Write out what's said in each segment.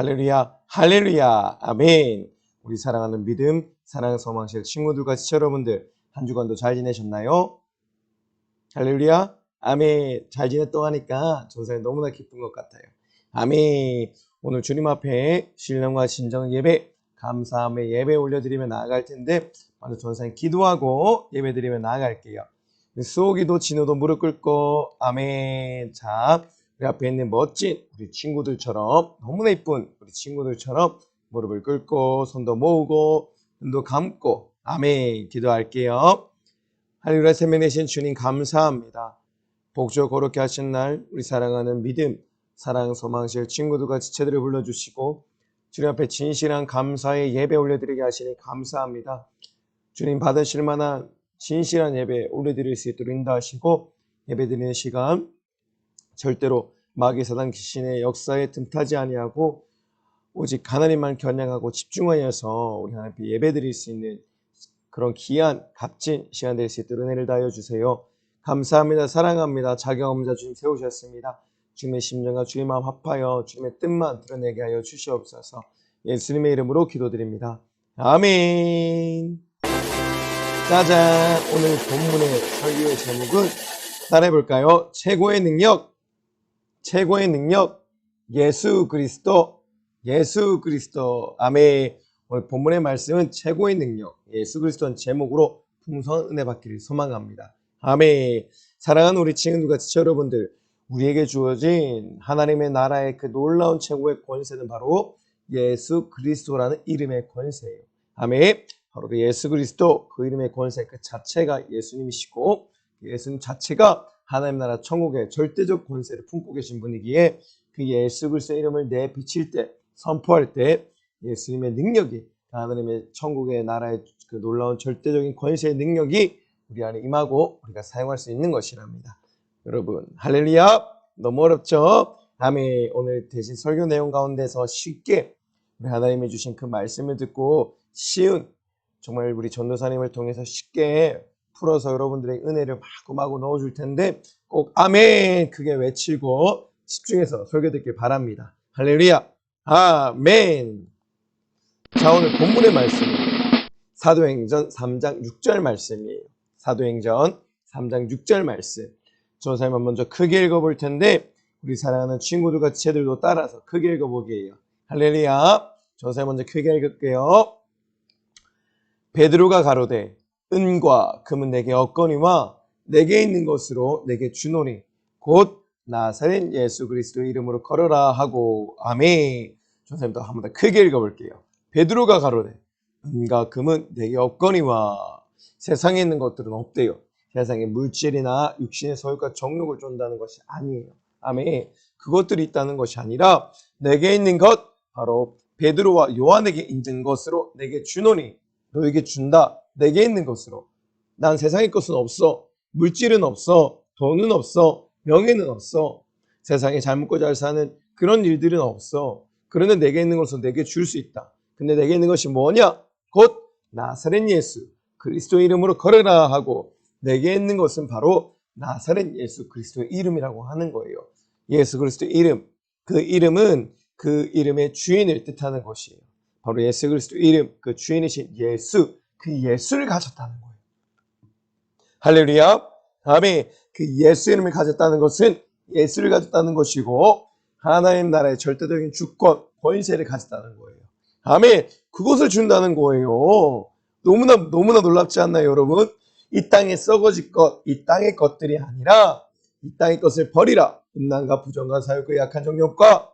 할렐루야, 할렐루야, 아멘. 우리 사랑하는 믿음, 사랑하는 소망실 친구들과 지체 여러분들, 한 주간도 잘 지내셨나요? 할렐루야, 아멘. 잘 지냈다고 하니까 전사에 너무나 기쁜 것 같아요. 아멘. 오늘 주님 앞에 신령과 진정 예배, 감사함의 예배 올려드리며 나아갈 텐데, 먼저 전사에 기도하고 예배 드리며 나아갈게요. 수호기도 진호도 무릎 꿇고, 아멘. 자, 우리 앞에 있는 멋진 우리 친구들처럼, 너무나 이쁜 우리 친구들처럼 무릎을 꿇고 손도 모으고 눈도 감고 아멘 기도할게요. 할렐루야. 생명 내신 주님 감사합니다. 복주 거룩게 하신 날 우리 사랑하는 믿음, 사랑, 소망실 친구들과 지체들을 불러주시고 주님 앞에 진실한 감사의 예배 올려드리게 하시니 감사합니다. 주님 받으실 만한 진실한 예배 올려드릴 수 있도록 인도하시고 예배드리는 시간 절대로 마귀 사단 귀신의 역사에 틈타지 아니하고 오직 하나님만 겨냥하고 집중하여서 우리 하나님 앞에 예배드릴 수 있는 그런 귀한 값진 시간 될 수 있도록 은혜를 다하여 주세요. 감사합니다. 사랑합니다. 자격 없는 자 주님 세우셨습니다. 주님의 심령과 주님의 마음 합하여 주님의 뜻만 드러내게 하여 주시옵소서. 예수님의 이름으로 기도드립니다. 아멘. 짜잔. 오늘 본문의 설교의 제목은 따라해볼까요? 최고의 능력, 최고의 능력, 예수 그리스도, 예수 그리스도. 아멘. 오늘 본문의 말씀은 최고의 능력, 예수 그리스도는 제목으로 풍성한 은혜 받기를 소망합니다. 아멘. 사랑하는 우리 친구들과 지체 여러분들, 우리에게 주어진 하나님의 나라의 그 놀라운 최고의 권세는 바로 예수 그리스도라는 이름의 권세예요. 아멘. 바로 그 예수 그리스도, 그 이름의 권세 그 자체가 예수님이시고 예수님 자체가 하나님 나라 천국의 절대적 권세를 품고 계신 분이기에 그 예수 그리스도의 이름을 내비칠 때, 선포할 때 예수님의 능력이, 하나님의 천국의 나라의 그 놀라운 절대적인 권세의 능력이 우리 안에 임하고 우리가 사용할 수 있는 것이랍니다. 여러분 할렐루야. 너무 어렵죠? 아멘. 오늘 대신 설교 내용 가운데서 쉽게 우리 하나님이 주신 그 말씀을 듣고 쉬운, 정말 우리 전도사님을 통해서 쉽게 풀어서 여러분들의 은혜를 마구마구 넣어줄 텐데 꼭 아멘 크게 외치고 집중해서 설교 듣길 바랍니다. 할렐루야. 아멘. 자, 오늘 본문의 말씀은 사도행전 3장 6절 말씀이에요. 사도행전 3장 6절 말씀. 전사님은 먼저 크게 읽어볼 텐데 우리 사랑하는 친구들과 지체들도 따라서 크게 읽어보게요. 할렐루야. 전사님 먼저 크게 읽을게요. 베드로가 가로되 은과 금은 내게 없거니와 내게 있는 것으로 내게 주노니 곧 나사렛 예수 그리스도의 이름으로 걸어라 하고 아멘. 전사님도 한 번 더 크게 읽어볼게요. 베드로가 가로되 은과 금은 내게 없거니와. 세상에 있는 것들은 없대요. 세상에 물질이나 육신의 소유과 정욕을 쫓는다는 것이 아니에요. 아멘. 그것들이 있다는 것이 아니라 내게 있는 것, 바로 베드로와 요한에게 있는 것으로 내게 주노니, 너에게 준다. 내게 있는 것으로. 난 세상의 것은 없어. 물질은 없어. 돈은 없어. 명예는 없어. 세상에 잘 먹고 잘 사는 그런 일들은 없어. 그런데 내게 있는 것은 내게 줄 수 있다. 근데 내게 있는 것이 뭐냐? 곧 나사렛 예수 그리스도의 이름으로 걸어라 하고, 내게 있는 것은 바로 나사렛 예수 그리스도의 이름이라고 하는 거예요. 예수 그리스도의 이름, 그 이름은 그 이름의 주인을 뜻하는 것이에요. 바로 예수 그리스도 이름, 그 주인이신 예수, 그 예수를 가졌다는 거예요. 할렐루야. 아멘. 그 예수 이름을 가졌다는 것은 예수를 가졌다는 것이고 하나님 나라의 절대적인 주권, 권세를 가졌다는 거예요. 아멘. 그것을 준다는 거예요. 너무나 놀랍지 않나요, 여러분? 이 땅에 썩어질 것, 이 땅의 것들이 아니라 이 땅의 것을 버리라. 음란과 부정과 사욕과 약한 정욕과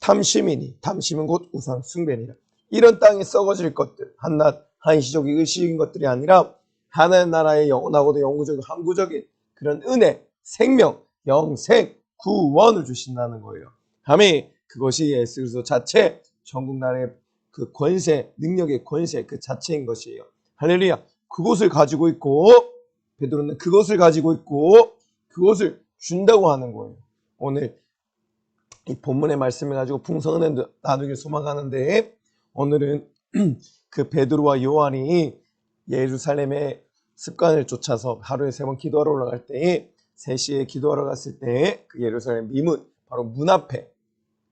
탐심이니, 탐심은 곧 우상 숭배니라. 이런 땅에 썩어질 것들, 한낱 한시적인 의식인 것들이 아니라 하나님 나라의 영원하고도 영구적이고 항구적인 그런 은혜, 생명, 영생, 구원을 주신다는 거예요. 아멘. 그것이 예수 그리스도 자체, 천국 나라의 그 권세, 능력의 권세 그 자체인 것이에요. 할렐루야. 그것을 가지고 있고 베드로는 그것을 가지고 있고 그것을 준다고 하는 거예요. 오늘 이 본문의 말씀을 가지고 풍성한 은혜 나누길 소망하는데, 오늘은 그 베드로와 요한이 예루살렘의 습관을 쫓아서 하루에 3번 기도하러 올라갈 때에 3시에 기도하러 갔을 때 그 예루살렘 미문, 바로 문 앞에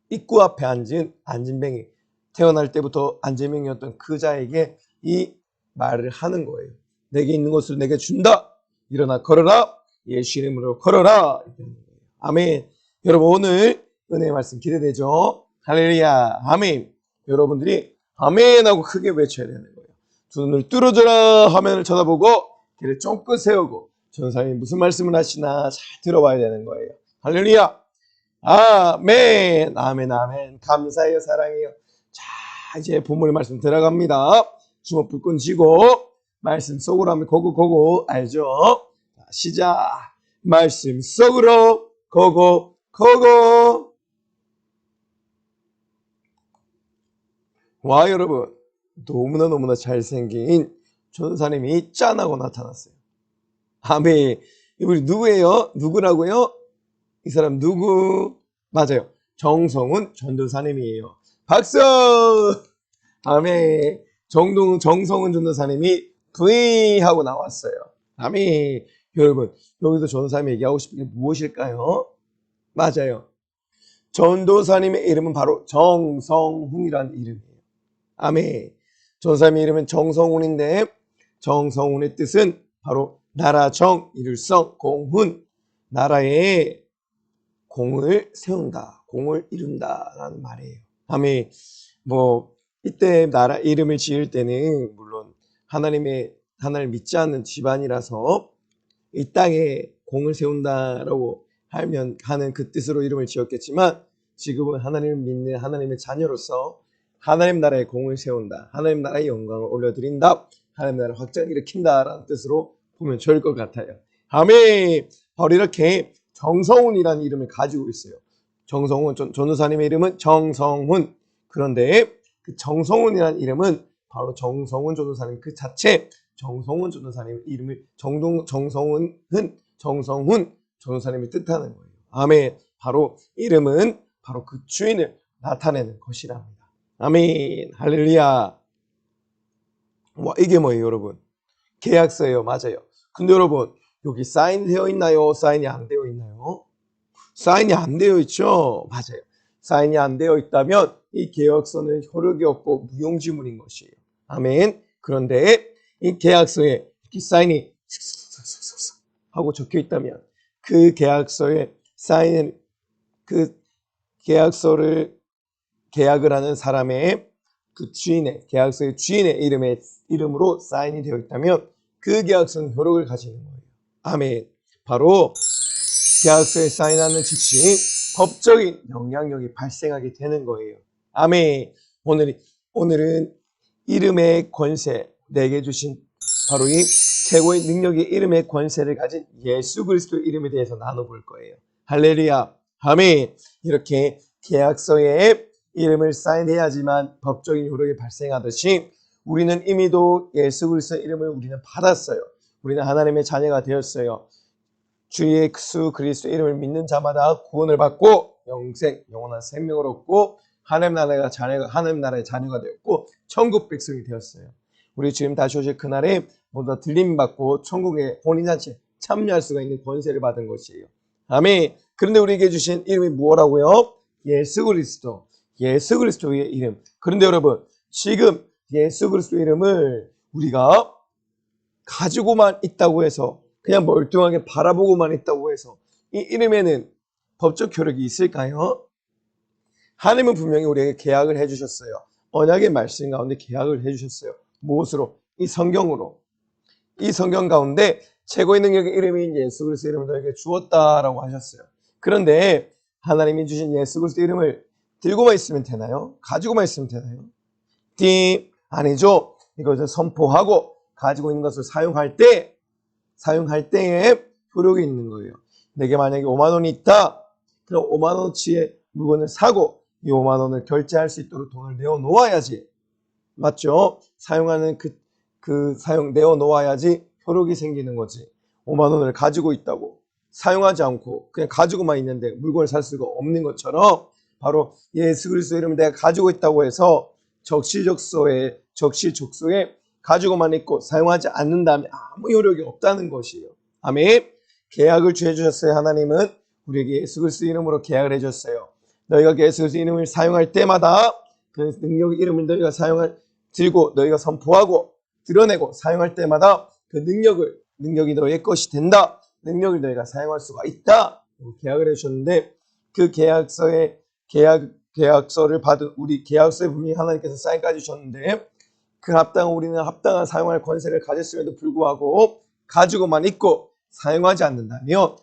입구 앞에 앉은 안진뱅이, 태어날 때부터 안진뱅이였던 그 자에게 이 말을 하는 거예요. 내게 있는 것을 내게 준다. 일어나 걸어라. 예수 이름으로 걸어라. 아멘. 여러분 오늘 은혜의 말씀 기대되죠? 할렐루야. 아멘. 여러분들이 아멘 하고 크게 외쳐야 되는 거예요. 두 눈을 뚫어져라. 화면을 쳐다보고 귀를 쫑긋 세우고 전사님이 무슨 말씀을 하시나 잘 들어봐야 되는 거예요. 할렐루야. 아멘. 아멘. 아멘. 감사해요. 사랑해요. 자, 이제 본문의 말씀 들어갑니다. 주먹 불끈 쥐고 말씀 속으로 하면 고고 알죠? 자, 시작. 말씀 속으로 고고. 와, 여러분 너무나 잘생긴 전사님이 짠하고 나타났어요. 아멘. 이분이 누구예요? 누구라고요? 이 사람 누구? 맞아요. 정성훈 전도사님이에요. 박수! 아멘. 정성훈 전도사님이 부의하고 나왔어요. 아멘. 여러분 여기서 전도사님이 얘기하고 싶은 게 무엇일까요? 맞아요. 전도사님의 이름은 바로 정성훈이라는 이름이에요. 아멘. 전도사님의 이름은 정성훈인데 정성훈의 뜻은 바로 나라 정, 이룰성, 공훈, 나라의 공을 세운다, 공을 이룬다라는 말이에요. 아멘. 이때 나라 이름을 지을 때는 물론 하나님을 믿지 않는 집안이라서 이 땅에 공을 세운다라고 하는 그 뜻으로 이름을 지었겠지만 지금은 하나님을 믿는 하나님의 자녀로서 하나님 나라의 공을 세운다, 하나님 나라의 영광을 올려드린다, 하나님 나라의 확장을 일으킨다라는 뜻으로 보면 좋을 것 같아요. 아멘. 바로 이렇게 정성훈이라는 이름을 가지고 있어요. 정성훈 전도사님의 이름은 정성훈. 그런데 그 정성훈이라는 이름은 바로 정성훈 전도사님 그 자체, 정성훈 전도사님의 이름을 정성훈 전도사님이 뜻하는 거예요. 아멘. 바로 이름은 바로 그 주인을 나타내는 것이랍니다. 아멘. 할렐루야. 와, 이게 뭐예요, 여러분? 계약서예요. 맞아요. 근데 여러분 여기 사인되어 있나요? 사인이 안 되어 있나요? 사인이 안 되어 있죠? 맞아요. 사인이 안 되어 있다면 이 계약서는 효력이 없고 무용지물인 것이에요. 아멘. 그런데 이 계약서에 이렇게 사인이 하고 적혀 있다면 그 계약서에 사인을 그 계약서를 계약을 하는 사람의 그 주인의 계약서의 주인의 이름으로 사인이 되어 있다면 그 계약서는 효력을 가지는 거예요. 아멘. 바로 계약서에 사인하는 즉시 법적인 영향력이 발생하게 되는 거예요. 아멘. 오늘은 이름의 권세, 내게 주신 바로 이 최고의 능력의 이름의 권세를 가진 예수 그리스도의 이름에 대해서 나눠볼 거예요. 할렐루야. 아멘. 이렇게 계약서에 이름을 사인해야지만 법적인 효력이 발생하듯이 우리는 이미도 예수 그리스도의 이름을 우리는 받았어요. 우리는 하나님의 자녀가 되었어요. 주 예수 그리스도의 이름을 믿는 자마다 구원을 받고 영원한 생명을 얻고 하나님 나라의 자녀가 되었고 천국 백성이 되었어요. 우리 주님 다시 오실 그날에 모두 다 들림 받고 천국의 혼인잔치에 참여할 수가 있는 권세를 받은 것이에요. 아멘. 그런데 우리에게 주신 이름이 뭐라고요? 예수 그리스도. 예수 그리스도의 이름. 그런데 여러분 지금 예수 그리스도의 이름을 우리가 가지고만 있다고 해서 그냥 멀뚱하게 바라보고만 있다고 해서 이 이름에는 법적 효력이 있을까요? 하나님은 분명히 우리에게 계약을 해주셨어요. 언약의 말씀 가운데 계약을 해주셨어요. 무엇으로? 이 성경으로. 이 성경 가운데 최고의 능력의 이름인 예수 그리스도의 이름을 너에게 주었다라고 하셨어요. 그런데 하나님이 주신 예수 그리스도의 이름을 들고만 있으면 되나요? 가지고만 있으면 되나요? 아니죠. 이것을 선포하고 가지고 있는 것을 사용할 때에 효력이 있는 거예요. 내게 만약에 5만 원이 있다. 그럼 5만 원어치의 물건을 사고 이 5만 원을 결제할 수 있도록 돈을 내어놓아야지. 맞죠? 사용하는 내어놓아야지 효력이 생기는 거지. 5만 원을 가지고 있다고 사용하지 않고 그냥 가지고만 있는데 물건을 살 수가 없는 것처럼 바로 예수 그리스도 이름을 내가 가지고 있다고 해서 적시적소에 가지고만 있고 사용하지 않는다면 아무 효력이 없다는 것이에요. 아멘. 계약을 주셔주셨어요. 하나님은 우리에게 예수 그리스도 이름으로 계약을 해줬어요. 너희가 예수 그리스도의 이름을 사용할 때마다 그 능력의 이름을 너희가 들고 너희가 선포하고 드러내고 사용할 때마다 그 능력이 너희의 것이 된다. 능력을 너희가 사용할 수가 있다. 계약을 해주셨는데 그 계약서를 받은 우리 계약서에 분명히 하나님께서 사인까지 주셨는데 우리는 합당한 사용할 권세를 가졌음에도 불구하고 가지고만 있고 사용하지 않는다면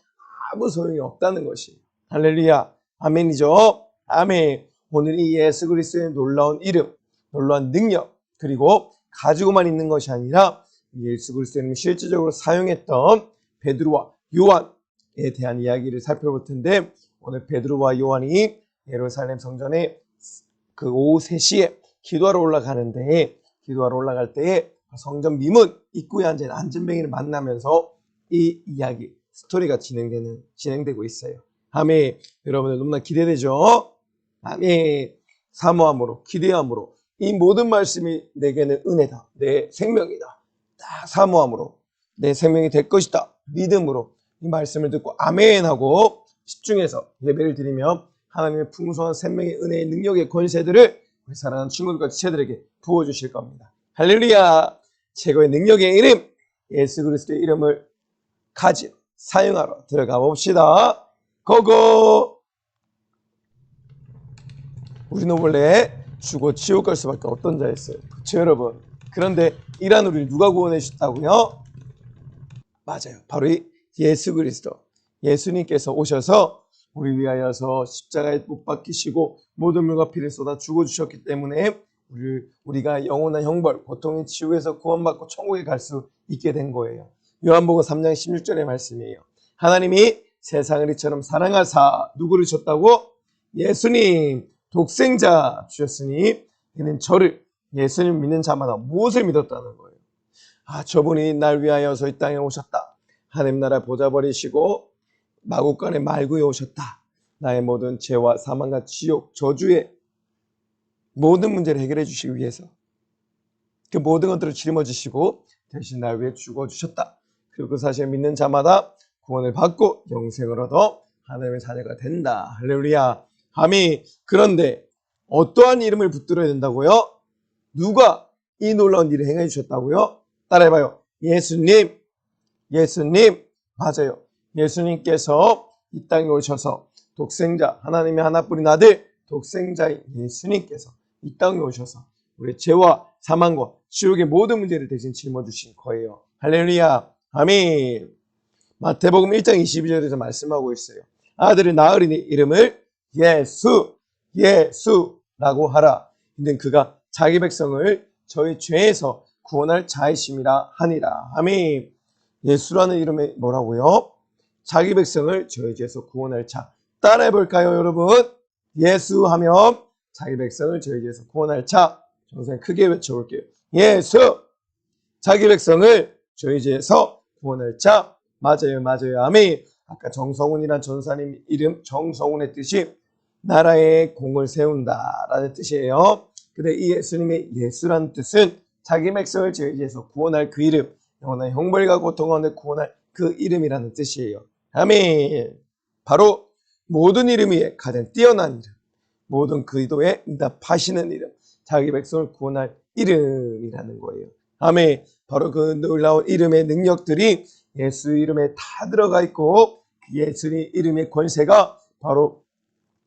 아무 소용이 없다는 것이 할렐루야 아멘이죠. 아멘. 오늘 이 예수 그리스도의 놀라운 이름, 놀라운 능력 그리고 가지고만 있는 것이 아니라 예수 그리스도의 이름을 실질적으로 사용했던 베드로와 요한에 대한 이야기를 살펴볼 텐데 오늘 베드로와 요한이 예루살렘 성전에 그 오후 3시에 기도하러 올라갈 때에 성전 미문 입구에 앉은 안전뱅이를 만나면서 이 이야기 스토리가 진행되고 있어요. 아멘. 여러분들 너무나 기대되죠? 아멘. 사모함으로 기대함으로 이 모든 말씀이 내게는 은혜다. 내 생명이다. 다 사모함으로 내 생명이 될 것이다. 믿음으로 이 말씀을 듣고 아멘 하고 집중해서 예배를 드리면 하나님의 풍성한 생명의 은혜의 능력의 권세들을 우리 사랑하는 친구들과 지체들에게 부어주실 겁니다. 할렐루야. 최고의 능력의 이름 예수 그리스도의 이름을 사용하러 들어가 봅시다. 고고. 우리는 원래 죽어 지옥 갈 수밖에 없던 자였어요. 그렇죠 여러분. 그런데 이란 우리를 누가 구원해 주셨다고요? 맞아요. 바로 이 예수 그리스도 예수님께서 오셔서 우리 위하여서 십자가에 못 박히시고 모든 물과 피를 쏟아 죽어주셨기 때문에 우리가 영원한 형벌 고통의 지옥에서 구원받고 천국에 갈 수 있게 된 거예요. 요한복음 3장 16절의 말씀이에요. 하나님이 세상을 이처럼 사랑하사 누구를 주셨다고? 예수님 독생자 주셨으니 이는 저를 예수님 믿는 자마다 무엇을 믿었다는 거예요. 저분이 날 위하여서 이 땅에 오셨다. 하나님 나라 보좌 버리시고 마구간의 말구에 오셨다. 나의 모든 죄와 사망과 지옥 저주의 모든 문제를 해결해 주시기 위해서 그 모든 것들을 짊어지시고 대신 날 위해 죽어주셨다. 그리고 그 사실을 믿는 자마다 구원을 받고 영생을 얻어 하나님의 자녀가 된다. 할렐루야. 아멘. 그런데 어떠한 이름을 붙들어야 된다고요? 누가 이 놀라운 일을 행해 주셨다고요? 따라해봐요. 예수님. 맞아요. 예수님께서 이 땅에 오셔서 독생자 하나님의 하나뿐인 아들 독생자인 예수님께서 이 땅에 오셔서 우리의 죄와 사망과 지옥의 모든 문제를 대신 짊어주신 거예요. 할렐루야. 아멘. 마태복음 1장 22절에서 말씀하고 있어요. 아들을 낳으리니 이름을 예수라고 하라. 근데 그가 자기 백성을 저희 죄에서 구원할 자이심이라 하니라. 아멘. 예수라는 이름이 뭐라고요? 자기 백성을 저희 죄에서 구원할 자. 따라해볼까요 여러분? 예수 하면 자기 백성을 저희 죄에서 구원할 자. 정말 크게 외쳐볼게요. 예수! 자기 백성을 저희 죄에서 구원할 자. 맞아요. 아멘. 아까 정성훈이란 전사님 이름 정성훈의 뜻이 나라의 공을 세운다라는 뜻이에요. 근데 이 예수님의 예수라는 뜻은 자기 백성을 저희 죄에서 구원할 그 이름, 영원한 형벌과 고통 가운데 구원할 그 이름이라는 뜻이에요. 아멘. 바로 모든 이름 위에 가장 뛰어난 이름, 모든 기도에 응답하시는 이름, 자기 백성을 구원할 이름이라는 거예요. 아멘. 바로 그 놀라운 이름의 능력들이 예수 이름에 다 들어가 있고 예수님 이름의 권세가 바로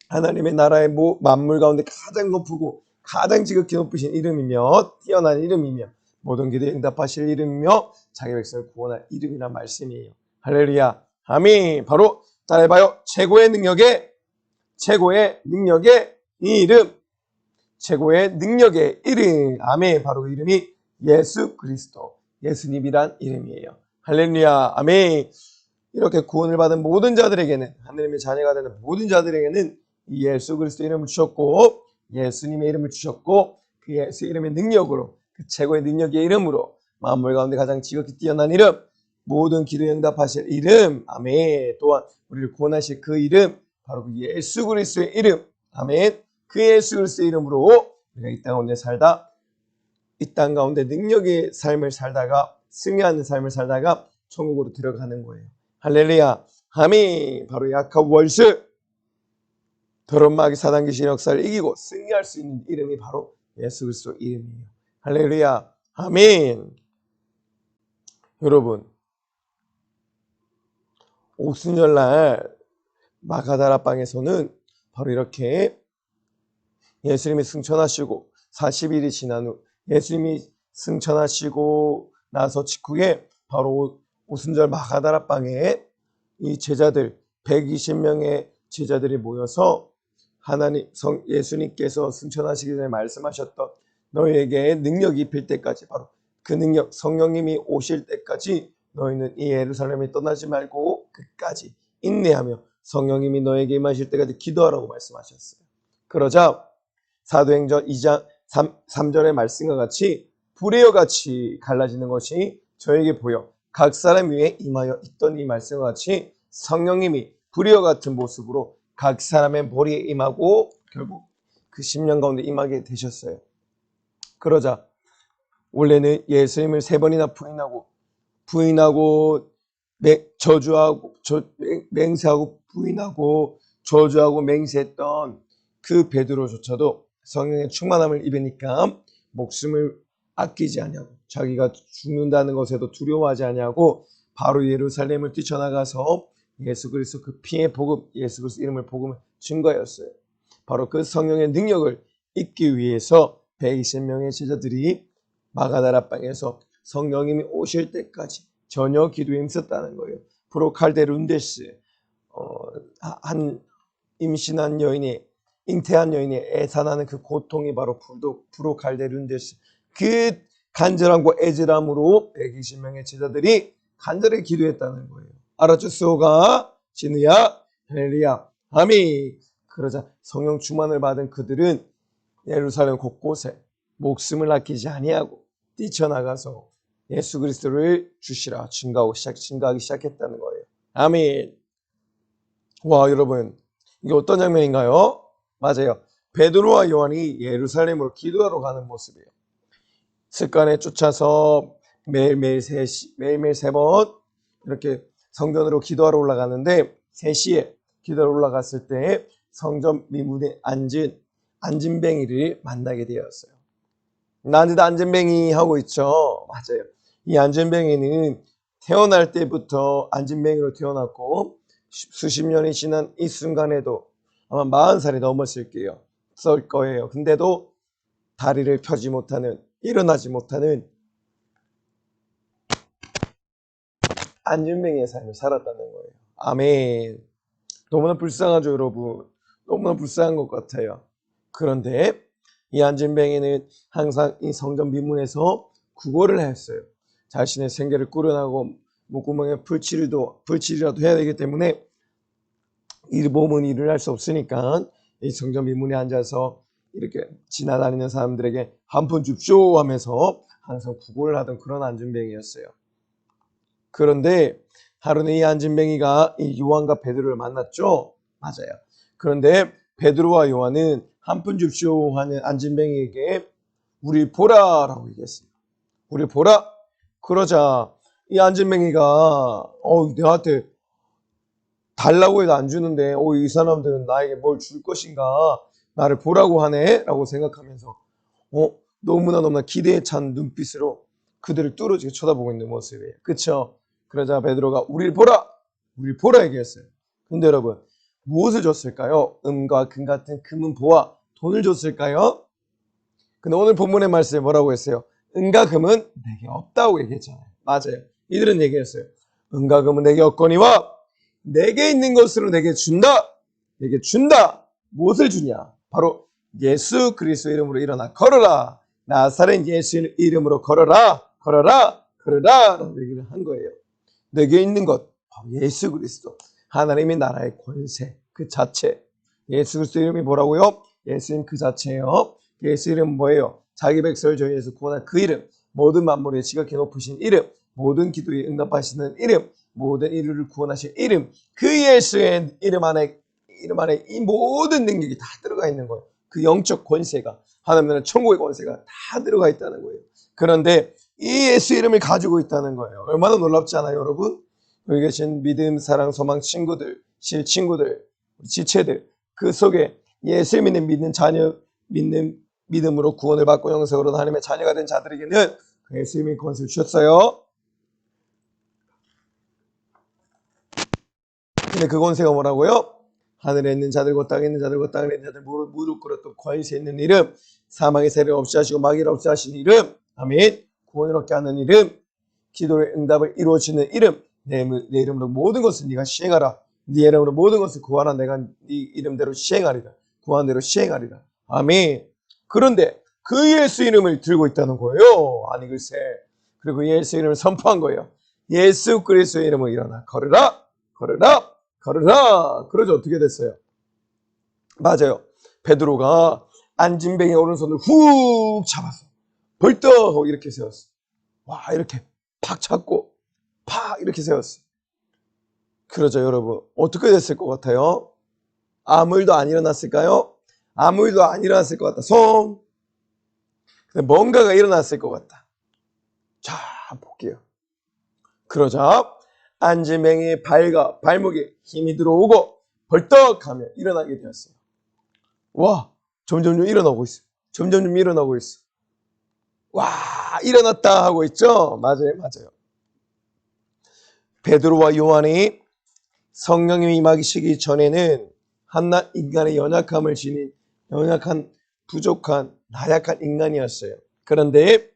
하나님의 나라의 만물 가운데 가장 높고 가장 지극히 높으신 이름이며 뛰어난 이름이며 모든 기도에 응답하실 이름이며 자기 백성을 구원할 이름이란 말씀이에요. 할렐루야. 아멘. 바로 따라해봐요. 최고의 능력의 이름. 최고의 능력의 이름. 아멘. 바로 그 이름이 예수 그리스도. 예수님이란 이름이에요. 할렐루야. 아멘. 이렇게 구원을 받은 모든 자들에게는 하나님의 자녀가 되는 모든 자들에게는 이 예수 그리스도 이름을 주셨고 예수님의 이름을 주셨고 그 예수 이름의 능력으로 그 최고의 능력의 이름으로 만물 가운데 가장 지극히 뛰어난 이름 모든 기도에 응답하실 이름 아멘. 또한 우리를 구원하실 그 이름 바로 그 예수 그리스도의 이름 아멘. 그 예수 그리스도의 이름으로 우리가 이 땅 가운데 살다 이 땅 가운데 능력의 삶을 살다가 승리하는 삶을 살다가 천국으로 들어가는 거예요. 할렐루야. 아멘. 바로 야코브 월스 더러운 마귀 사단 귀신 역사를 이기고 승리할 수 있는 이름이 바로 예수 그리스도 이름이에요. 할렐루야. 아멘. 여러분, 옥순절날 마가다라방에서는 바로 이렇게 예수님이 승천하시고 40일이 지난 후 예수님이 승천하시고 나서 직후에 바로 오순절 마가다라방에 이 제자들 120명의 제자들이 모여서 예수님께서 승천하시기 전에 말씀하셨던 너희에게 능력이 입힐 때까지 바로 그 능력 성령님이 오실 때까지 너희는 이 예루살렘에 떠나지 말고 끝까지 인내하며 성령님이 너에게 임하실 때까지 기도하라고 말씀하셨어요. 그러자 사도행전 2장 3절의 말씀과 같이 불의와 같이 갈라지는 것이 저에게 보여 각 사람 위에 임하여 있던 이 말씀과 같이 성령님이 불의와 같은 모습으로 각 사람의 머리에 임하고 결국 그 10년 가운데 임하게 되셨어요. 그러자 원래는 예수님을 3번이나 부인하고 저주하고 맹세하고 부인하고 저주하고 맹세했던 그 베드로조차도 성령의 충만함을 입으니까 목숨을 아끼지 아니하고 자기가 죽는다는 것에도 두려워하지 아니하고 바로 예루살렘을 뛰쳐나가서 예수 그리스도 그 피의 복음, 예수 그리스도 이름을 복음을 증거하였어요. 바로 그 성령의 능력을 잊기 위해서 120명의 제자들이 마가다라방에서 성령님이 오실 때까지 전혀 기도에 힘썼다는 거예요. 프로칼데룬데스 한 임신한 여인이 잉태한 여인이 애산하는 그 고통이 바로 프로칼데룬데스 그 간절함과 애절함으로 120명의 제자들이 간절히 기도했다는 거예요. 알았죠? 수호가 진우야 헬리야 아미. 그러자 성령 충만을 받은 그들은 예루살렘 곳곳에 목숨을 아끼지 아니하고 뛰쳐나가서 예수 그리스도를 주시라 증거하기 시작했다는 거예요. 아멘. 와, 여러분, 이게 어떤 장면인가요? 맞아요. 베드로와 요한이 예루살렘으로 기도하러 가는 모습이에요. 습관에 쫓아서 매일매일 3번 이렇게 성전으로 기도하러 올라가는데 3시에 기도하러 올라갔을 때 성전 미문에 앉은 안진뱅이를 만나게 되었어요. 난데도 안진뱅이 하고 있죠. 맞아요. 이 안진뱅이는 태어날 때부터 안진뱅이로 태어났고 수십 년이 지난 이 순간에도 아마 40살이 넘었을 거예요. 근데도 다리를 펴지 못하는, 일어나지 못하는 안진뱅이의 삶을 살았다는 거예요. 아멘. 너무나 불쌍하죠, 여러분. 너무나 불쌍한 것 같아요. 그런데 이 안진뱅이는 항상 이 성전 미문에서 구걸을 했어요. 자신의 생계를 꾸려나가고 목구멍에 불칠이라도 해야 되기 때문에 이 몸은 일을 할 수 없으니까 이 성전 미문에 앉아서 이렇게 지나다니는 사람들에게 한 푼 줍쇼 하면서 항상 구걸을 하던 그런 안진뱅이였어요. 그런데 하루는 이 안진뱅이가 이 요한과 베드로를 만났죠. 맞아요. 그런데 베드로와 요한은 한 푼 줍쇼 하는 안진뱅이에게 우리 보라라고 얘기했습니다. 우리 보라. 그러자 이 안진뱅이가 내한테 달라고 해도 안 주는데 이 사람들은 나에게 뭘 줄 것인가, 나를 보라고 하네 라고 생각하면서 너무나 기대에 찬 눈빛으로 그들을 뚫어지게 쳐다보고 있는 모습이에요. 그쵸? 그러자 베드로가 우리 보라 얘기했어요. 근데 여러분, 무엇을 줬을까요? 음과 금 같은 금은 보아 돈을 줬을까요? 근데 오늘 본문의 말씀에 뭐라고 했어요? 은과 금은 내게 없다고 얘기했잖아요. 맞아요. 이들은 얘기했어요. 은과 금은 내게 없거니와 내게 있는 것으로 내게 준다. 무엇을 주냐? 바로 예수 그리스도 이름으로 일어나 걸어라. 나사렛 예수 이름으로 걸어라. 라고 얘기를 한 거예요. 내게 있는 것, 바로 예수 그리스도, 하나님의 나라의 권세 그 자체. 예수 그리스도 이름이 뭐라고요? 예수님 그 자체예요. 예수 이름은 뭐예요? 자기 백성을 저희에서 구원한 그 이름, 모든 만물에 지극히 높으신 이름, 모든 기도에 응답하시는 이름, 모든 인류를 구원하실 이름, 그 예수의 이름 안에 이 모든 능력이 다 들어가 있는 거예요. 그 영적 권세가, 하나님 나라 천국의 권세가 다 들어가 있다는 거예요. 그런데 이 예수 이름을 가지고 있다는 거예요. 얼마나 놀랍지 않아요, 여러분? 여기 계신 믿음, 사랑, 소망 친구들, 실친구들, 지체들, 그 속에 예수 믿는 자녀, 믿음으로 구원을 받고 영생으로 하나님의 자녀가 된 자들에게는 그 예수님이 권세를 주셨어요. 근데 그 권세가 뭐라고요? 하늘에 있는 자들과 땅에 있는 자들과 땅에 있는 자들 무릎 꿇었던 권세 있는 이름, 사망의 세를 없이 하시고 마귀를 없이 하시는 이름, 아멘. 구원을 얻게 하는 이름, 기도의 응답을 이루어지는 이름, 내 이름으로 모든 것을 네가 시행하라. 네 이름으로 모든 것을 구하라. 내가 네 이름대로 시행하리라. 구한 대로 시행하리라. 아멘. 그런데 그 예수 이름을 들고 있다는 거예요. 아니 글쎄. 그리고 예수 이름을 선포한 거예요. 예수 그리스도의 이름으로 일어나 걸으라. 걸으라. 걸으라. 그러죠. 어떻게 됐어요? 맞아요. 베드로가 안진뱅이 오른손을 훅 잡았어. 벌떡 이렇게 세웠어. 와, 이렇게 팍 잡고 팍 이렇게 세웠어. 그러죠, 여러분. 어떻게 됐을 것 같아요? 아무 일도 안 일어났을까요? 아무 일도 안 일어났을 것 같다. 손. 근데 뭔가가 일어났을 것 같다. 자, 볼게요. 그러자 안진뱅이의 발목에 힘이 들어오고 벌떡하며 일어나게 되었어요. 와, 점점 일어나고 있어. 점점 일어나고 있어. 와, 일어났다 하고 있죠? 맞아요, 맞아요. 베드로와 요한이 성령이 임하시기 전에는 한낱 인간의 연약함을 지닌 연약한, 부족한, 나약한 인간이었어요. 그런데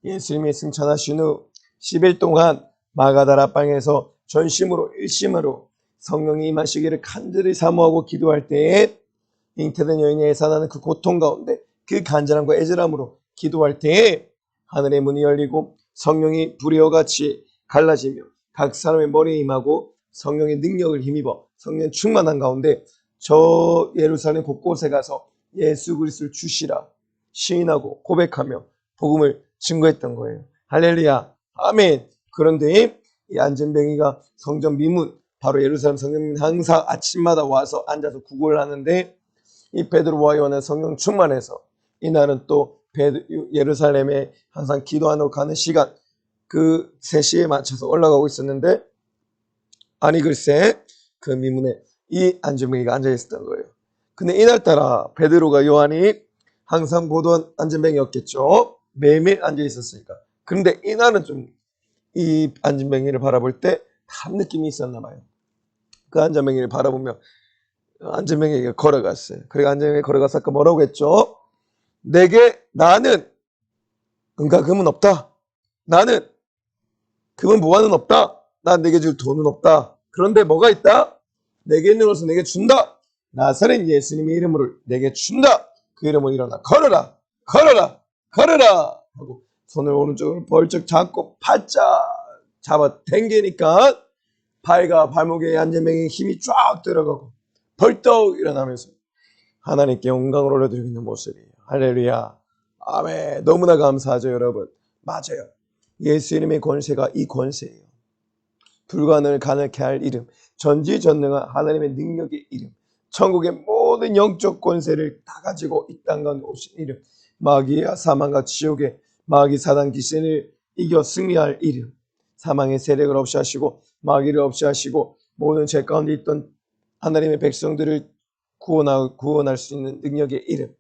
예수님이 승천하신 후 10일 동안 마가다라 방에서 전심으로 일심으로 성령이 임하시기를 간절히 사모하고 기도할 때에 잉태된 여인이 애산하는 그 고통 가운데 그 간절함과 애절함으로 기도할 때에 하늘의 문이 열리고 성령이 불이와 같이 갈라지며 각 사람의 머리에 임하고 성령의 능력을 힘입어 성령 충만한 가운데 저 예루살렘 곳곳에 가서 예수 그리스도를 주시라 시인하고 고백하며 복음을 증거했던 거예요. 할렐루야. 아멘. 그런데 이 안진뱅이가 성전 미문 바로 예루살렘 성전 미문 항상 아침마다 와서 앉아서 구걸을 하는데 이 베드로와 요한은 성령 충만해서 이날은 또 예루살렘에 항상 기도하러 가는 시간 그 3시에 맞춰서 올라가고 있었는데 아니 글쎄 그 미문에 이 안진뱅이가 앉아 있었던 거예요. 근데 이날따라 베드로가 요한이 항상 보던 안진뱅이였겠죠. 매일매일 앉아 있었으니까. 그런데 이날은 좀 이 안진뱅이를 바라볼 때 다른 느낌이 있었나 봐요. 그 안진뱅이를 바라보며 안진뱅이가 걸어갔어요. 그리고 안진뱅이가 걸어가서 아까 뭐라고 했죠? 내게 나는 은과 금은 없다. 나는 금은 무한은 없다. 난 내게 줄 돈은 없다. 그런데 뭐가 있다? 내게 있는 것을 내게 준다. 나사렛 예수님의 이름으로 내게 준다. 그 이름으로 일어나 걸어라. 걸어라. 걸어라. 하고 손을 오른쪽으로 벌쩍 잡고 팔짝 잡아 당기니까 발과 발목에 안진뱅이에 힘이 쫙 들어가고 벌떡 일어나면서 하나님께 영광을 올려드리고 있는 모습이에요. 할렐루야. 아멘. 너무나 감사하죠, 여러분. 맞아요. 예수 이름의 권세가 이 권세예요. 불가능을 가능케 할 이름, 전지전능한 하나님의 능력의 이름, 천국의 모든 영적 권세를 다 가지고 이 땅 가운데 오신 이름, 마귀와 사망과 지옥의 마귀 사단 귀신을 이겨 승리할 이름, 사망의 세력을 없이 하시고 마귀를 없이 하시고 모든 죄 가운데 있던 하나님의 백성들을 구원할 수 있는 능력의 이름,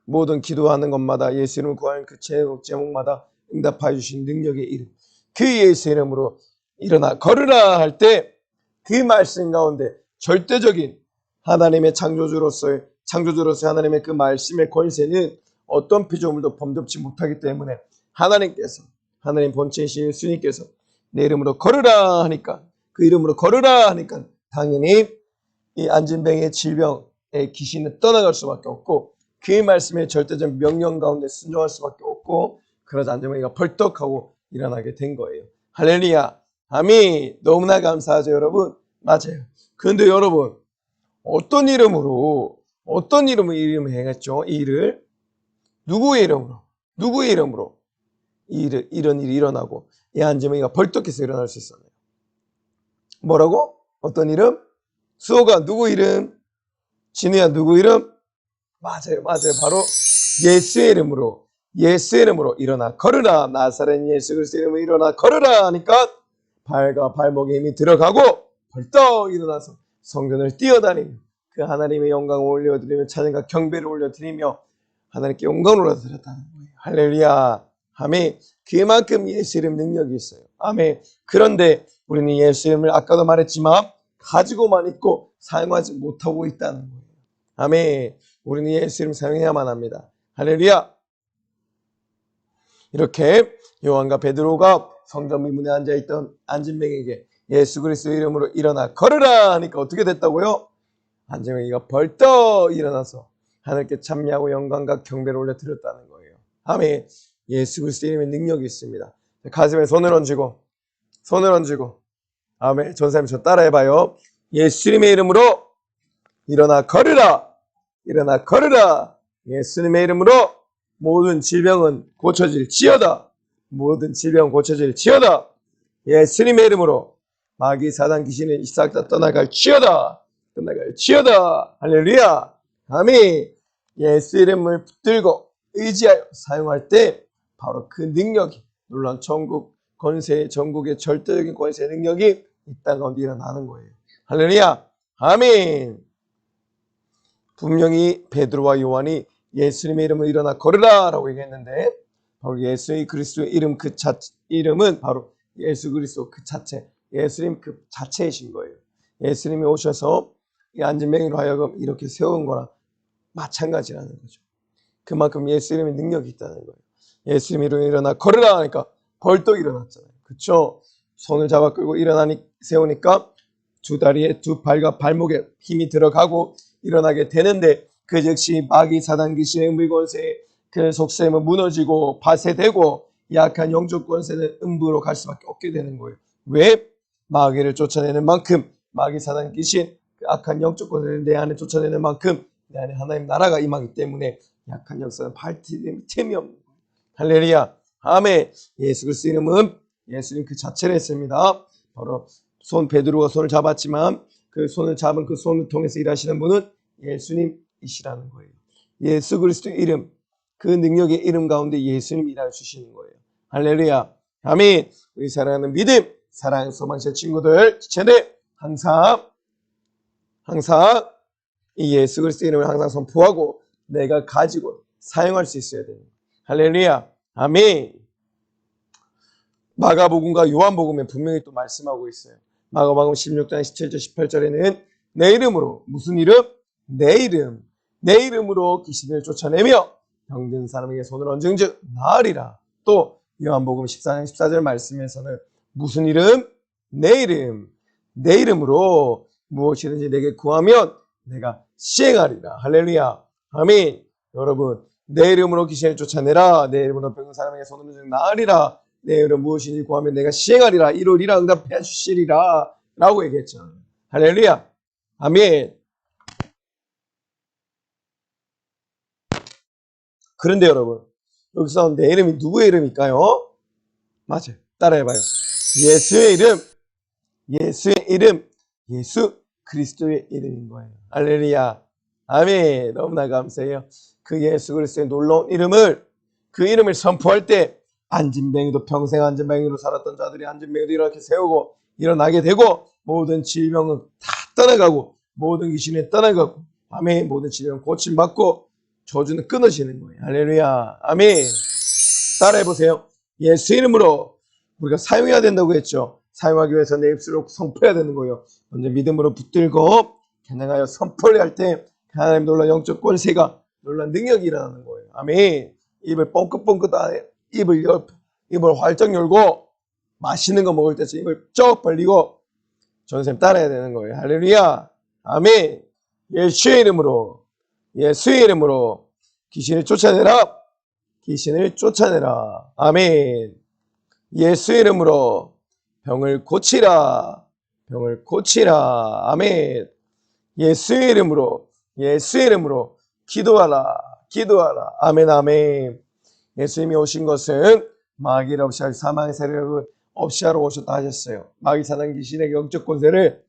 모든 기도하는 것마다 예수 이름을 구하는 그 제목마다 응답하여 주신 능력의 이름, 그 예수 이름으로 일어나 걸으라 할 때 그 말씀 가운데 절대적인 하나님의 창조주로서의 하나님의 그 말씀의 권세는 어떤 피조물도 범접지 못하기 때문에 하나님께서 하나님 본체이신 예수님께서 내 이름으로 걸으라 하니까 그 이름으로 걸으라 하니까 당연히 이 안진뱅이의 질병의 귀신은 떠나갈 수밖에 없고 그 말씀의 절대적 명령 가운데 순종할 수밖에 없고 그러자 안진뱅이가 벌떡하고 일어나게 된 거예요. 할렐루야. 아멘. 너무나 감사하죠, 여러분. 맞아요. 그런데 여러분 어떤 이름으로 이름을 행했죠? 이 일을 누구의 이름으로 이런 일이 일어나고 이 안진뱅이가 벌떡해서 일어날 수 있었나요? 뭐라고? 어떤 이름? 수호가 누구 이름? 진우야 누구 이름? 맞아요. 바로 예수의 이름으로 일어나 걸으라. 나사렛 예수 그리스도 이름으로 일어나 걸으라 하니까 발과 발목에 힘이 들어가고 벌떡 일어나서 성전을 뛰어다니며 그 하나님의 영광을 올려드리며 찬양과 경배를 올려드리며 하나님께 영광을 올려드렸다는 거예요. 할렐루야. 아멘. 그만큼 예수 이름 능력이 있어요. 아멘. 그런데 우리는 예수 이름을 아까도 말했지만 가지고만 있고 사용하지 못하고 있다는 거예요. 아멘. 우리는 예수 이름 사용해야만 합니다. 할렐루야. 이렇게 요한과 베드로가 성전 미문에 앉아있던 안진뱅이에게 예수 그리스도 이름으로 일어나 걸으라 하니까 어떻게 됐다고요? 안진뱅이가 벌떡 일어나서 하나님께 찬미하고 영광과 경배를 올려드렸다는 거예요. 아멘. 예수 그리스도 이름의 능력이 있습니다. 가슴에 손을 얹고 아멘. 전사님 저 따라해봐요. 예수님의 이름으로 일어나 걸으라. 일어나 걸으라. 예수님의 이름으로 모든 질병은 고쳐질지어다. 모든 질병 고쳐질지어다. 예수님의 이름으로 마귀 사단 귀신은 싹 다 떠나갈지어다. 떠나갈지어다. 할렐루야. 아멘. 예수 이름을 붙들고 의지하여 사용할 때 바로 그 능력이 놀라운 전국 권세, 전국의 절대적인 권세 능력이 이 땅 가운데 일어나는 거예요. 할렐루야. 아멘. 분명히 베드로와 요한이 예수님의 이름으로 일어나 걸으라 라고 얘기했는데 바로 예수 그리스도의 이름 이름은 바로 예수 그리스도 그 자체, 예수님 그 자체이신 거예요. 예수님이 오셔서 이 안진뱅이로 하여금 이렇게 세운 거랑 마찬가지라는 거죠. 그만큼 예수 이름의 능력이 있다는 거예요. 예수님 이름으로 일어나 걸으라 하니까 벌떡 일어났잖아요. 그렇죠? 손을 잡아 끌고 세우니까 두 다리에 두 발과 발목에 힘이 들어가고 일어나게 되는데 그 즉시 마귀 사단 귀신의 물권세 그 속셈은 무너지고 파쇄되고 약한 영적 권세는 음부로 갈 수밖에 없게 되는 거예요. 왜? 마귀를 쫓아내는 만큼 마귀 사단 귀신 그 악한 영적 권세를 내 안에 쫓아내는 만큼 내 안에 하나님 나라가 임하기 때문에 약한 역사는 틈이 없는 거예요. 할렐루야. 아멘. 예수 그리스도 이름은 예수님 그 자체를 했습니다. 바로 베드로가 손을 잡았지만 그 손을 잡은 그 손을 통해서 일하시는 분은 예수님이시라는 거예요. 예수 그리스도의 이름, 그 능력의 이름 가운데 예수님이 일하여 주시는 거예요. 할렐루야. 아멘. 우리 사랑하는 믿음, 사랑하는 소망실 친구들, 지체들 항상 이 예수 그리스도의 이름을 항상 선포하고 내가 가지고 사용할 수 있어야 됩니다. 할렐루야. 아멘. 마가복음과 요한복음에 분명히 또 말씀하고 있어요. 마가복음 16장 17절 18절에는 내 이름으로 무슨 이름? 내 이름으로 귀신을 쫓아내며 병든 사람에게 손을 얹은즉 나으리라. 또 요한복음 14장 14절 말씀에서는 무슨 이름? 내 이름으로 무엇이든지 내게 구하면 내가 시행하리라. 할렐루야. 아멘. 여러분 내 이름으로 귀신을 쫓아내라. 내 이름으로 병든 사람에게 손을 얹은즉 나으리라. 내 이름 무엇인지 구하면 내가 시행하리라. 이루리라. 응답해 주시리라. 라고 얘기했죠. 할렐루야. 아멘. 그런데 여러분 여기서 내 이름이 누구의 이름일까요? 맞아요. 따라해봐요. 예수의 이름 예수 그리스도의 이름인 거예요. 할렐루야. 아멘. 너무나 감사해요. 그 예수 그리스도의 놀라운 이름을 그 이름을 선포할 때 안진뱅이도 평생 안진뱅이로 살았던 자들이 안진뱅이도 이렇게 세우고 일어나게 되고 모든 질병은 다 떠나가고 모든 귀신이 떠나가고 아멘. 모든 질병 고침받고 저주는 끊어지는 거예요. 할렐루야. 아멘. 따라해보세요. 예수 이름으로 우리가 사용해야 된다고 했죠. 사용하기 위해서 내 입술로 선포해야 되는 거예요. 먼저 믿음으로 붙들고 겨냥하여 선포를 할 때 하나님 놀라운 영적 권세가 놀라운 능력이 일어나는 거예요. 아멘. 입을 뻥긋뻥긋 입을 활짝 열고 맛있는 거 먹을 때 입을 쩍 벌리고 전쌤 따라야 되는 거예요. 할렐루야. 아멘. 예수의 이름으로 귀신을 쫓아내라. 아멘. 예수의 이름으로 병을 고치라. 아멘. 예수의 이름으로 기도하라. 아멘. 예수님이 오신 것은 마귀를 없이 할 사망의 세력을 없이 하러 오셨다 하셨어요. 마귀 사단 귀신의 영적 권세를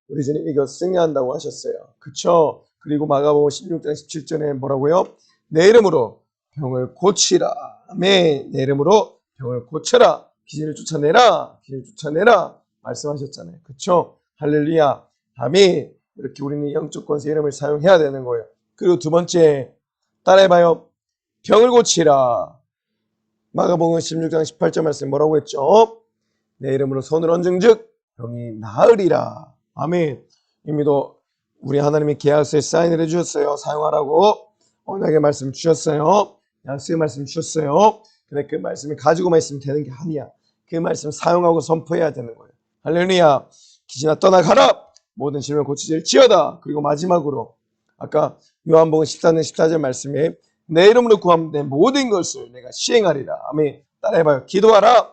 우리 주님 이겨 승리한다고 하셨어요. 그쵸? 그리고 마가복음 16장 17절에 뭐라고요? 내 이름으로 병을 고치라. 아멘. 내 이름으로 병을 고쳐라. 귀신을 쫓아내라. 말씀하셨잖아요. 그쵸? 할렐루야. 아멘. 이렇게 우리는 영적 권세 이름을 사용해야 되는 거예요. 그리고 두 번째, 따라해봐요. 병을 고치라. 마가복음 16장 18절 말씀 뭐라고 했죠? 내 이름으로 손을 얹은즉 병이 나으리라. 아멘. 이미도 우리 하나님이 계약서에 사인을 해주셨어요. 사용하라고 언약의 말씀 주셨어요. 약속의 말씀 주셨어요. 근데 그 말씀을 가지고만 있으면 되는 게 아니야. 그 말씀 사용하고 선포해야 되는 거예요. 할렐루야. 귀신아 떠나가라. 모든 질병 고치질지어다. 그리고 마지막으로 아까 요한복음 14장 14절 말씀에 내 이름으로 구하면 내 모든 것을 내가 시행하리라. 아멘. 따라해봐요. 기도하라.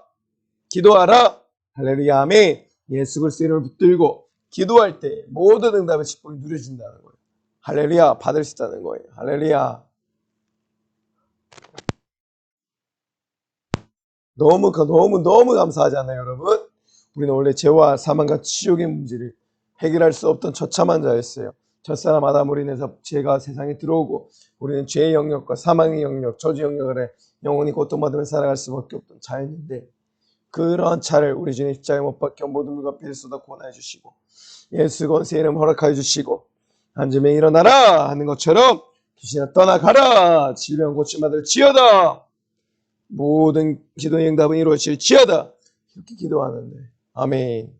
기도하라. 할렐루야. 아멘. 예수 그리스도의 이름을 붙들고 기도할 때 모든 응답의 축복이 누려진다는 거예요. 할렐루야. 받을 수 있다는 거예요. 할렐루야. 너무 감사하잖아요, 여러분. 우리는 원래 죄와 사망과 지옥의 문제를 해결할 수 없던 처참한 자였어요. 첫사람 아담으로 인해서 죄가 세상에 들어오고 우리는 죄의 영역과 사망의 영역, 저주 영역 아래 영원히 고통받으며 살아갈 수밖에 없던 자였는데 그러한 차를 우리 주님 십자가에 못 박혀 모든 물과 피를 쏟아 구원해 주시고 예수 권세 이름 허락하여 주시고 앉으면 일어나라 하는 것처럼 귀신아 떠나가라 질병 고침받을 지어다 모든 기도의 응답은 이루어질지어다 이렇게 기도하는데 아멘.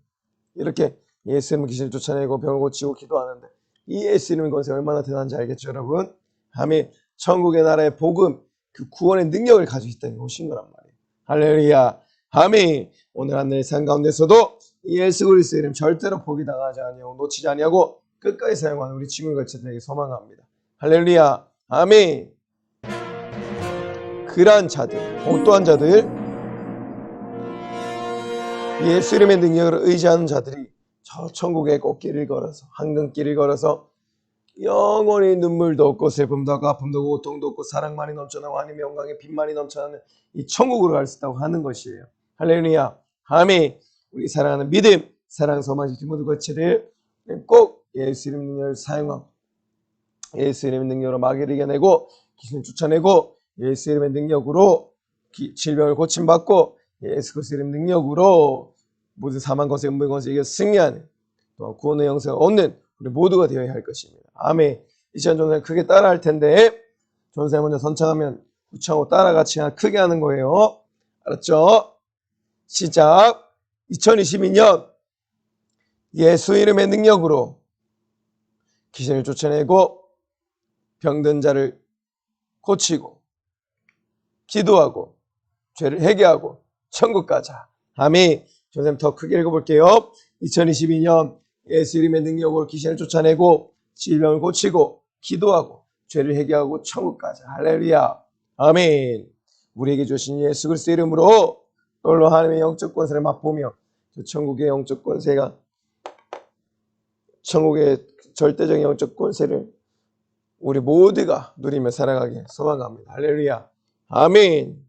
이렇게 예수 이름 귀신을 쫓아내고 병을 고치고 기도하는데 이 예수 이름의 권세 얼마나 대단한지 알겠죠 여러분? 아멘. 천국의 나라의 복음 그 구원의 능력을 가지고 있다는 오신 거란 말이에요. 할렐루야. 아멘. 오늘 하늘의 삶 가운데서도 예수 그리스도의 이름 절대로 포기당하지 아니하고 놓치지 아니하고 끝까지 사용하는 우리 친구들 같이들에게 소망합니다. 할렐루야. 아멘. 그러한 자들, 어떠한 자들? 예수 이름의 능력을 의지하는 자들이 저 천국의 꽃길을 걸어서 황금길을 걸어서 영원히 눈물도 없고 슬픔도 없고 아픔도 없고 고통도 없고 사랑만이 넘쳐나고 하나님의 영광에 빛만이 넘쳐나는 이 천국으로 갈 수 있다고 하는 것이에요. 할렐루야. 아멘. 우리 사랑하는 믿음, 사랑, 소망, 친구들 거치를 꼭 예수 이름 능력을 사용하고 예수 이름의 능력으로 마귀를 이겨내고 귀신을 쫓아내고 예수 이름의 능력으로 질병을 고침받고 예수 그리스도 이름 능력으로 모든 사망 권세, 음부의 권세 이겨 승리하는 또한 구원의 영생을 얻는 우리 모두가 되어야 할 것입니다. 아멘. 이 시간 전에 크게 따라할 텐데 전세 먼저 선창하면 구창하고 따라 같이 크게 하는 거예요. 알았죠? 시작. 2022년 예수 이름의 능력으로 귀신을 쫓아내고 병든 자를 고치고 기도하고 죄를 회개하고 천국 가자. 아멘. 선생님 더 크게 읽어볼게요. 2022년 예수 이름의 능력으로 귀신을 쫓아내고 질병을 고치고 기도하고 죄를 회개하고 천국 가자. 할렐루야. 아멘. 우리에게 주신 예수 그리스도 이름으로 놀러 하나님의 영적 권세를 맛보며 저 천국의 영적 권세가 천국의 절대적인 영적 권세를 우리 모두가 누리며 살아가게 소망합니다. 할렐루야. 아멘.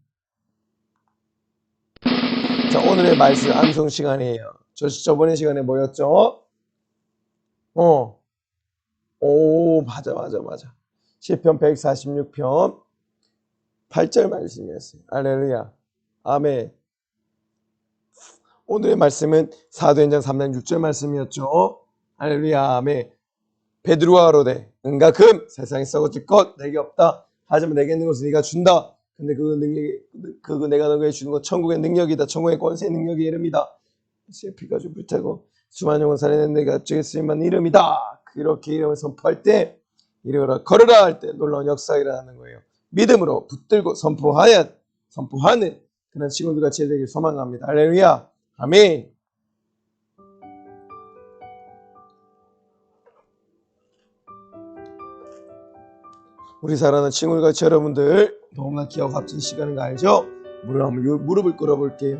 자, 오늘의 말씀 암송 시간이에요. 저번에 시간에 뭐였죠? 맞아. 시편 146편 8절 말씀이었어요. 할렐루야. 아멘. 오늘의 말씀은 사도행전 3장 6절 말씀이었죠. 할렐루야. 아멘. 베드로가 가로되 은과 금 세상에 썩어질 것 내게 없다. 하지만 내게 있는 것을 네가 준다. 근데 그 능력이 내가 너에게 주는 것 천국의 능력이다. 천국의 권세의 능력의 이름이다. 피가 좀 불타고 수많은 영혼 살리는 내가 주의 쓰임받는 이름이다. 그렇게 이름을 선포할 때 이르거라 걸으라 할 때 놀라운 역사가 일어나는 거예요. 믿음으로 붙들고 선포하는 그런 친구들 같이 되길 소망합니다. 할렐루야. 아멘. 우리 사랑하는 친구들같이 여러분들 너무나 기하고 값진 시간인 거 알죠? 무릎을 꿇어볼게요.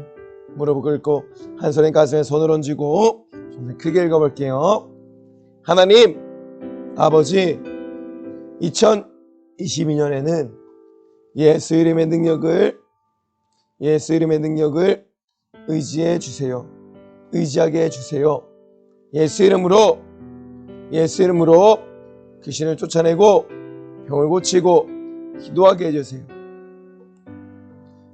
무릎을 꿇고 한 손에 가슴에 손을 얹고 좀 크게 읽어볼게요. 하나님 아버지 2022년에는 예수 이름의 능력을 의지해 주세요. 의지하게 해주세요. 예수 이름으로 귀신을 쫓아내고 병을 고치고 기도하게 해주세요.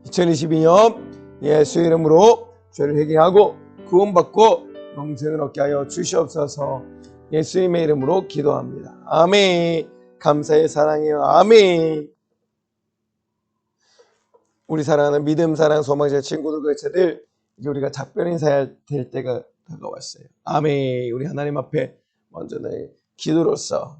2022년 예수 이름으로 죄를 회개하고 구원받고 영생을 얻게 하여 주시옵소서. 예수님의 이름으로 기도합니다. 아멘. 감사의 사랑해요. 아멘. 우리 사랑하는 믿음, 사랑, 소망자 친구들, 교체들, 이제 우리가 작별 인사해야 될 때가 다가왔어요. 아멘. 우리 하나님 앞에 먼저 내 기도로서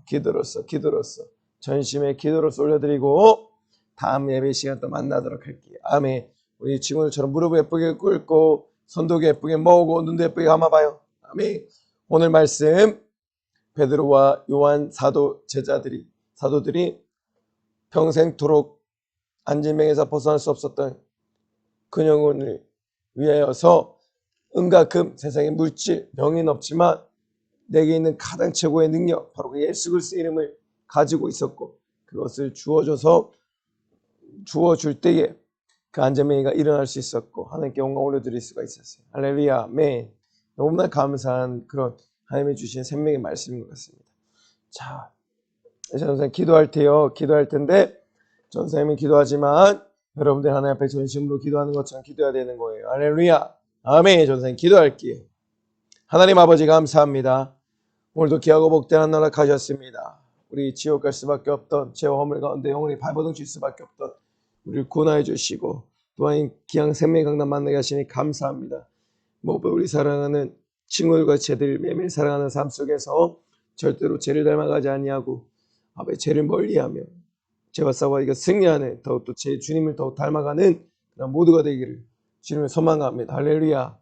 전심의 기도로서 올려드리고 다음 예배 시간 또 만나도록 할게요. 아멘. 우리 친구들처럼 무릎을 예쁘게 꿇고 손도 예쁘게 모으고 눈도 예쁘게 감아봐요. 아멘. 오늘 말씀 베드로와 요한 사도들이 평생토록 안진뱅에서 벗어날 수 없었던 그 영혼을 위하여서 은과 금, 세상의 물질, 명예는 없지만 내게 있는 가장 최고의 능력, 바로 그 예수 그리스도의 이름을 가지고 있었고 그것을 주어줄 때에 그 안전뱅이가 일어날 수 있었고 하나님께 영광 올려드릴 수가 있었어요. 할렐루야, 아멘. 너무나 감사한 그런 하나님이 주신 생명의 말씀인 것 같습니다. 자, 전사님 기도할 텐데 전사님은 기도하지만 여러분들 하나님 앞에 전심으로 기도하는 것처럼 기도해야 되는 거예요. 할렐루야, 아멘. 전사님 기도할게요. 하나님 아버지 감사합니다. 오늘도 귀하고 복된 한 나라 가셨습니다. 우리 지옥 갈 수밖에 없던 죄와 허물 가운데 영원히 발버둥칠 수밖에 없던 우리를 구원해 주시고 또한 귀한 생명의 강단 만나게 하시니 감사합니다. 무엇보다 우리 사랑하는 친구들과 제들 매일 사랑하는 삶 속에서 절대로 죄를 닮아가지 아니하고 아버지 죄를 멀리하며 죄와 싸워 이겨 승리하는 더욱더 제 주님을 더욱 닮아가는 그런 모두가 되기를 주님을 소망합니다. 할렐루야,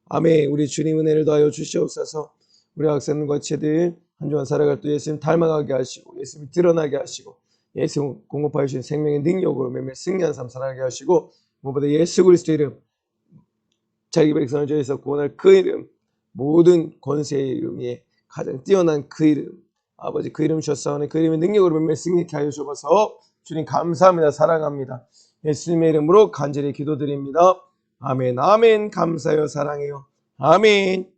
아멘. 우리 주님 은혜를 더하여 주시옵소서. 우리 학생과 제들 한 주간 살아갈 때 예수님 닮아가게 하시고 예수님 드러나게 하시고 예수 공급하여 주신 생명의 능력으로 매일 승리한 삶 살아가게 하시고 무엇보다 예수 그리스도 이름 자기 백성을 저에서 구원할 그 이름 모든 권세의 이름 위에 가장 뛰어난 그 이름 아버지 그 이름 주셨사오니 그 이름의 능력으로 매일 승리케 하여 주셔서 주님 감사합니다. 사랑합니다. 예수님의 이름으로 간절히 기도드립니다. 아멘. 아멘. 감사해요. 사랑해요. 아멘.